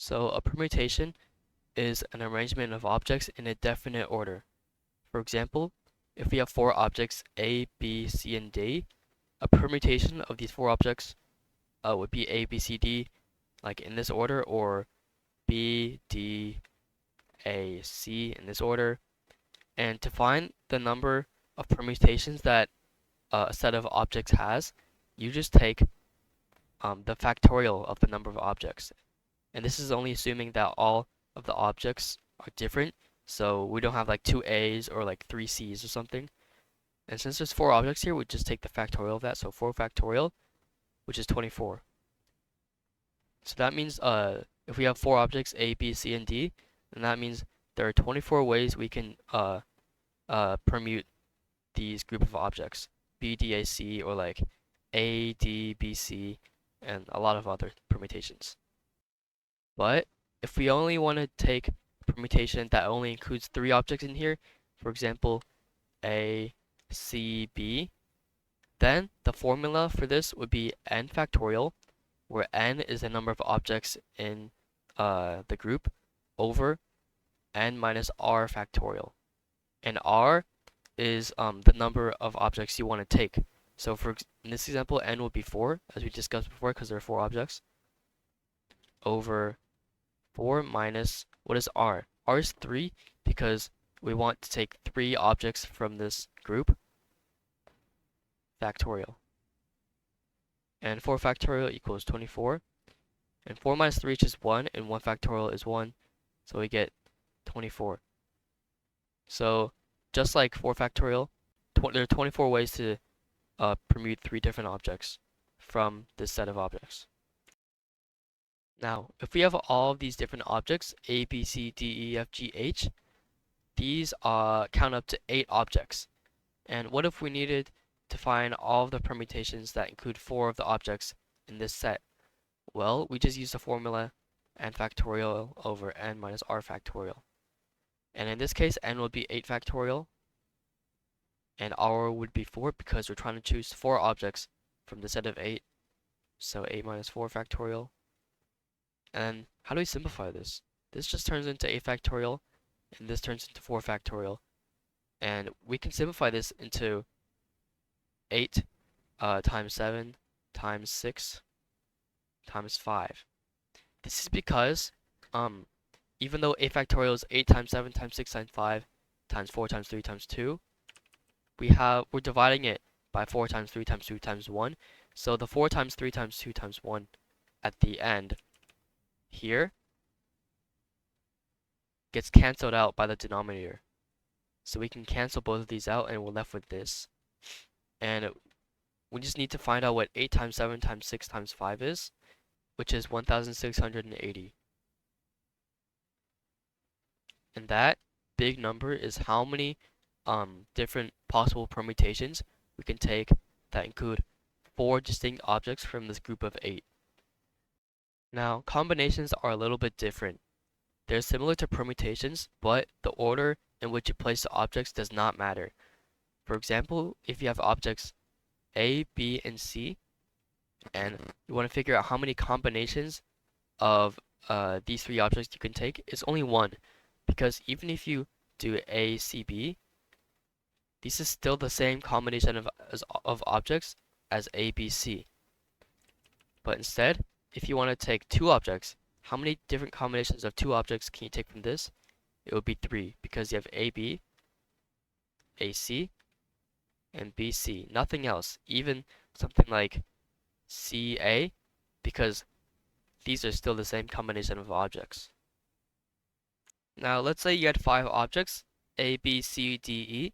So a permutation is an arrangement of objects in a definite order. For example, if we have four objects A, B, C, and D, a permutation of these four objects would be A, B, C, D, like in this order, or B, D, A, C in this order. And to find the number of permutations that a set of objects has, you just take the factorial of the number of objects. And this is only assuming that all of the objects are different, so we don't have like two A's or like three C's or something. And since there's four objects here, we just take the factorial of that, so 4 factorial, which is 24. So that means if we have four objects A, B, C, and D, then that means there are 24 ways we can permute these group of objects, B, D, A, C, or like A, D, B, C, and a lot of other permutations. But if we only want to take a permutation that only includes three objects in here, for example, A, C, B, then the formula for this would be n factorial, where n is the number of objects in the group, over n minus r factorial. And r is the number of objects you want to take. So in this example, n would be 4, as we discussed before, because there are four objects, over 4 minus, what is r? R is 3, because we want to take 3 objects from this group, factorial. And 4 factorial equals 24. And 4 minus 3 is just 1, and 1 factorial is 1, so we get 24. So just like 4 factorial, there are 24 ways to permute 3 different objects from this set of objects. Now, if we have all of these different objects, A, B, C, D, E, F, G, H, these count up to 8 objects. And what if we needed to find all of the permutations that include 4 of the objects in this set? Well, we just use the formula n factorial over n minus r factorial. And in this case, n would be 8 factorial, and r would be 4 because we're trying to choose 4 objects from the set of 8. So 8 minus 4 factorial. And how do we simplify this? This just turns into 8 factorial, and this turns into 4 factorial. And we can simplify this into 8 times 7 times 6 times 5. This is because even though 8 factorial is 8 times 7 times 6 times 5 times 4 times 3 times 2, we're dividing it by 4 times 3 times 2 times 1. So the 4 times 3 times 2 times 1 at the end here gets cancelled out by the denominator. So we can cancel both of these out and we're left with this. And we just need to find out what 8 times 7 times 6 times 5 is, which is 1680. And that big number is how many different possible permutations we can take that include 4 distinct objects from this group of 8. Now, combinations are a little bit different. They're similar to permutations, but the order in which you place the objects does not matter. For example, if you have objects A, B, and C, and you want to figure out how many combinations of these 3 objects you can take, it's only 1. Because even if you do A, C, B, this is still the same combination of objects as A, B, C. But instead, if you want to take 2 objects, how many different combinations of 2 objects can you take from this? It would be 3, because you have AB, AC, and BC. Nothing else, even something like CA, because these are still the same combination of objects. Now, let's say you had 5 objects, A, B, C, D, E,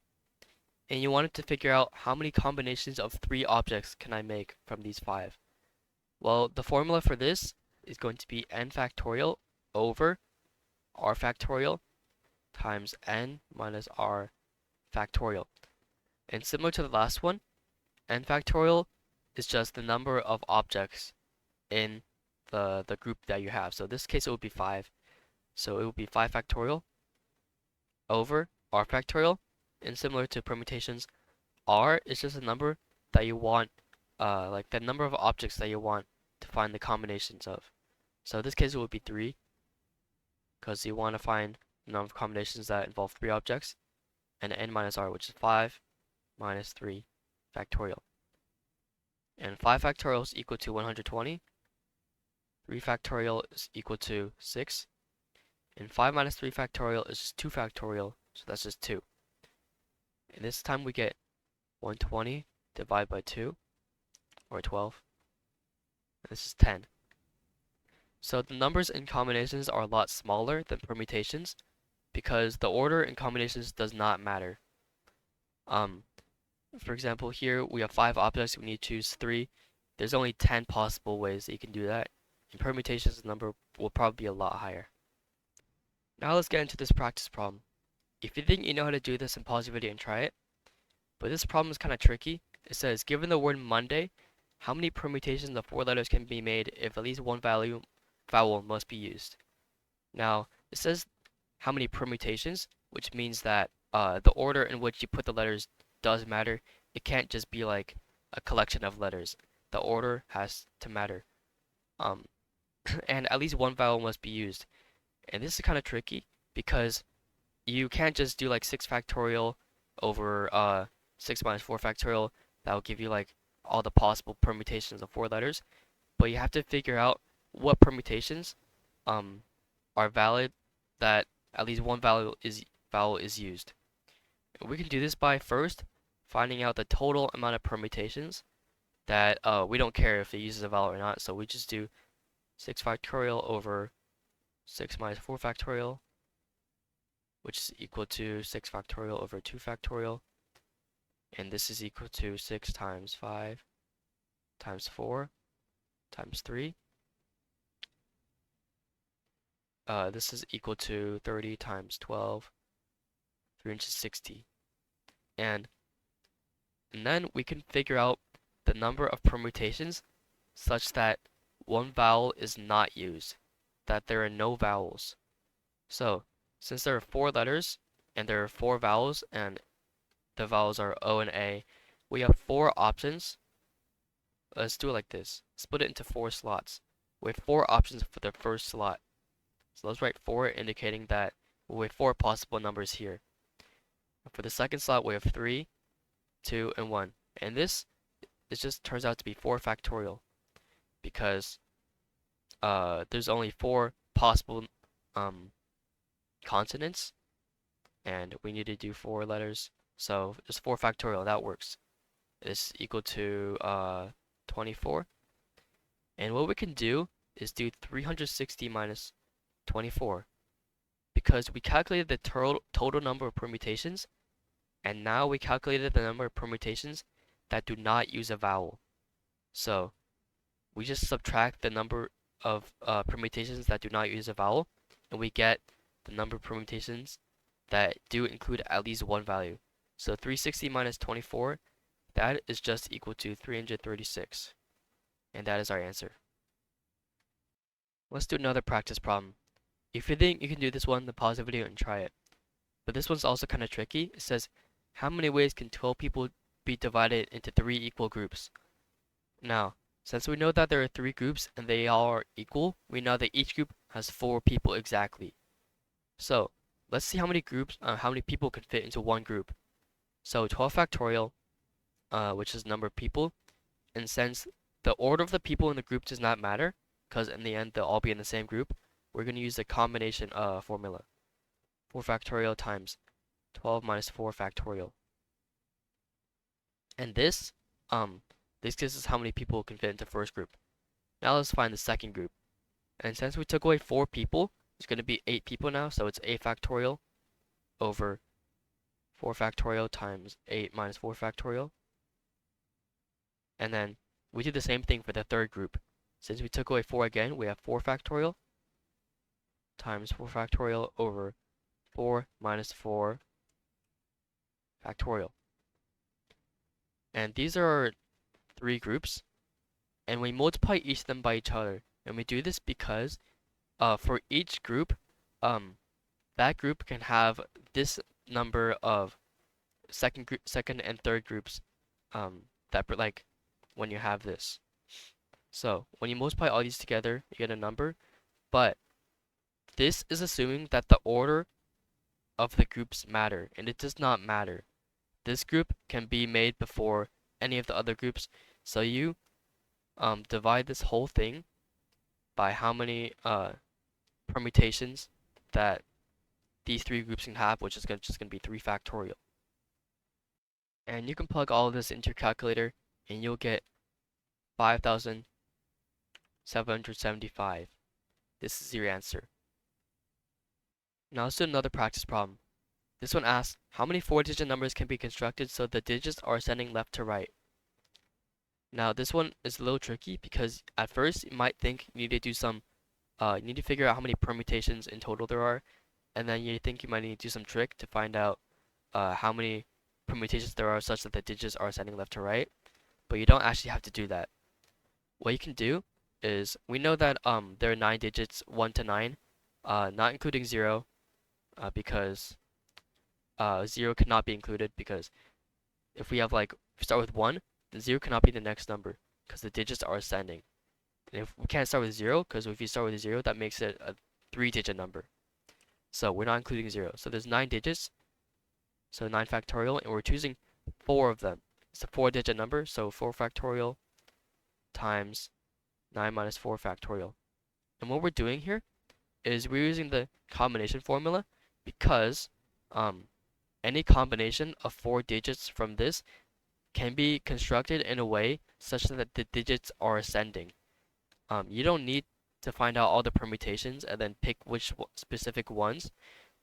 and you wanted to figure out how many combinations of 3 objects can I make from these 5. Well, the formula for this is going to be n factorial over r factorial times n minus r factorial. And similar to the last one, n factorial is just the number of objects in the group that you have. So in this case, it would be 5. So it would be 5 factorial over r factorial. And similar to permutations, r is just a number that you want, like the number of objects that you want to find the combinations of. So in this case, it would be 3. because you want to find the number of combinations that involve 3 objects, and n minus r, which is 5 minus 3 factorial. And 5 factorial is equal to 120, 3 factorial is equal to 6, and 5 minus 3 factorial is just 2 factorial, so that's just 2. And this time we get 120 divided by 2, or 12, and this is 10. So the numbers in combinations are a lot smaller than permutations because the order in combinations does not matter. For example, here we have 5 objects, we need to choose 3. There's only 10 possible ways that you can do that. In permutations, the number will probably be a lot higher. Now let's get into this practice problem. If you think you know how to do this, then pause the video and try it. But this problem is kind of tricky. It says, given the word Monday, how many permutations of 4 letters can be made if at least one vowel must be used? Now, it says how many permutations, which means that the order in which you put the letters does matter. It can't just be like a collection of letters. The order has to matter. And at least one vowel must be used. And this is kind of tricky because you can't just do like 6 factorial over 6 minus 4 factorial. That will give you like all the possible permutations of 4 letters. But you have to figure out what permutations are valid that at least one vowel is used. And we can do this by first finding out the total amount of permutations that we don't care if it uses a vowel or not. So we just do 6 factorial over 6 minus 4 factorial, which is equal to 6 factorial over 2 factorial. And this is equal to 6 times 5 times 4 times 3. This is equal to 30 times 12, 360. And then we can figure out the number of permutations such that one vowel is not used, that there are no vowels. So, since there are 4 letters, and there are 4 vowels, and the vowels are O and A, we have 4 options. Let's do it like this. Split it into 4 slots. We have 4 options for the first slot. So let's write 4, indicating that we have 4 possible numbers here. For the second slot, we have 3, 2, and 1. And this just turns out to be 4 factorial because there's only 4 possible consonants, and we need to do 4 letters. So just 4 factorial, that works. It's equal to 24. And what we can do is do 360 minus 24 because we calculated the total number of permutations, and now we calculated the number of permutations that do not use a vowel. So we just subtract the number of permutations that do not use a vowel, and we get the number of permutations that do include at least one value. So 360 minus 24, that is just equal to 336. And that is our answer. Let's do another practice problem. If you think you can do this one, then pause the video and try it. But this one's also kind of tricky. It says, how many ways can 12 people be divided into 3 equal groups? Now, since we know that there are 3 groups and they all are equal, we know that each group has 4 people exactly. So, let's see how many people can fit into one group. So 12 factorial, which is the number of people, and since the order of the people in the group does not matter, because in the end they'll all be in the same group, we're going to use the combination formula. 4 factorial times 12 minus 4 factorial. And this gives us how many people can fit into first group. Now let's find the second group. And since we took away 4 people, it's going to be 8 people now, so it's 8 factorial over 4 factorial times 8 minus 4 factorial. And then we do the same thing for the third group. Since we took away 4 again, we have 4 factorial times 4 factorial over 4 minus 4 factorial. And these are our 3 groups, and we multiply each of them by each other. And we do this because for each group, that group can have this number of second and third groups that like when you have this. So when you multiply all these together, you get a number, but This is assuming that the order of the groups matter, and it does not matter. This group can be made before any of the other groups, so you divide this whole thing by how many permutations that these three groups can have, which is just going to be 3 factorial. And you can plug all of this into your calculator, and you'll get 5,775. This is your answer. Now let's do another practice problem. This one asks, how many 4-digit numbers can be constructed so the digits are ascending left to right? Now this one is a little tricky because at first you might think you need to do some, you need to figure out how many permutations in total there are, and then you think you might need to do some trick to find out how many permutations there are such that the digits are ascending left to right, but you don't actually have to do that. What you can do is, we know that there are 9 digits, 1 to 9, not including 0, because 0 cannot be included, because if we have start with 1, then 0 cannot be the next number because the digits are ascending. And if we can't start with 0, because if you start with 0, that makes it a 3-digit number. So we're not including 0. So there's 9 digits, so 9 factorial, and we're choosing 4 of them. It's a 4-digit number, so 4 factorial times 9 minus 4 factorial. And what we're doing here is we're using the combination formula because any combination of 4 digits from this can be constructed in a way such that the digits are ascending. You don't need to find out all the permutations and then pick which specific ones,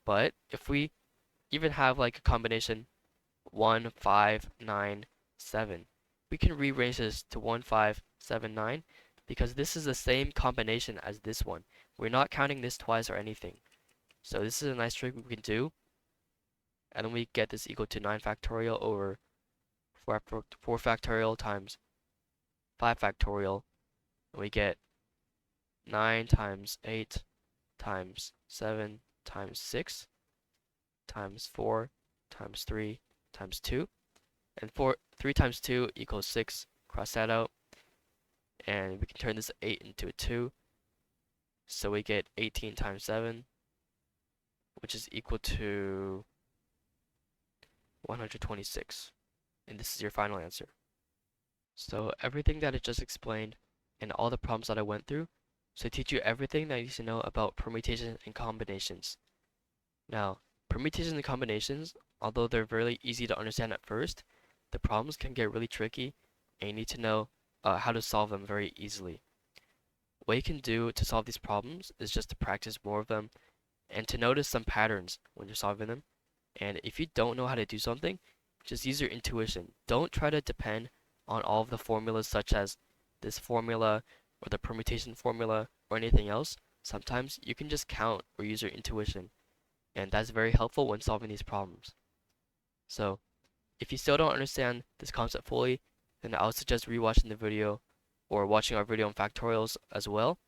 but if we even have like a combination 1, 5, 9, 7, we can rearrange this to 1, 5, 7, 9 because this is the same combination as this one. We're not counting this twice or anything. So this is a nice trick we can do. And then we get this equal to 9 factorial over 4 factorial times 5 factorial. And we get 9 times 8 times 7 times 6 times 4 times 3 times 2. And 3 times 2 equals 6. Cross that out. And we can turn this 8 into a 2. So we get 18 times 7, which is equal to 126. And this is your final answer. So everything that I just explained and all the problems that I went through, so teach you everything that you need to know about permutations and combinations. Now, permutations and combinations, although they're really easy to understand at first, the problems can get really tricky and you need to know how to solve them very easily. What you can do to solve these problems is just to practice more of them and to notice some patterns when you're solving them. And if you don't know how to do something, just use your intuition. Don't try to depend on all of the formulas such as this formula or the permutation formula or anything else. Sometimes you can just count or use your intuition, and that's very helpful when solving these problems. So if you still don't understand this concept fully, then I would suggest rewatching the video or watching our video on factorials as well.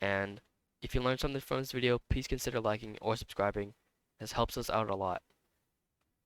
And if you learned something from this video, please consider liking or subscribing. This helps us out a lot.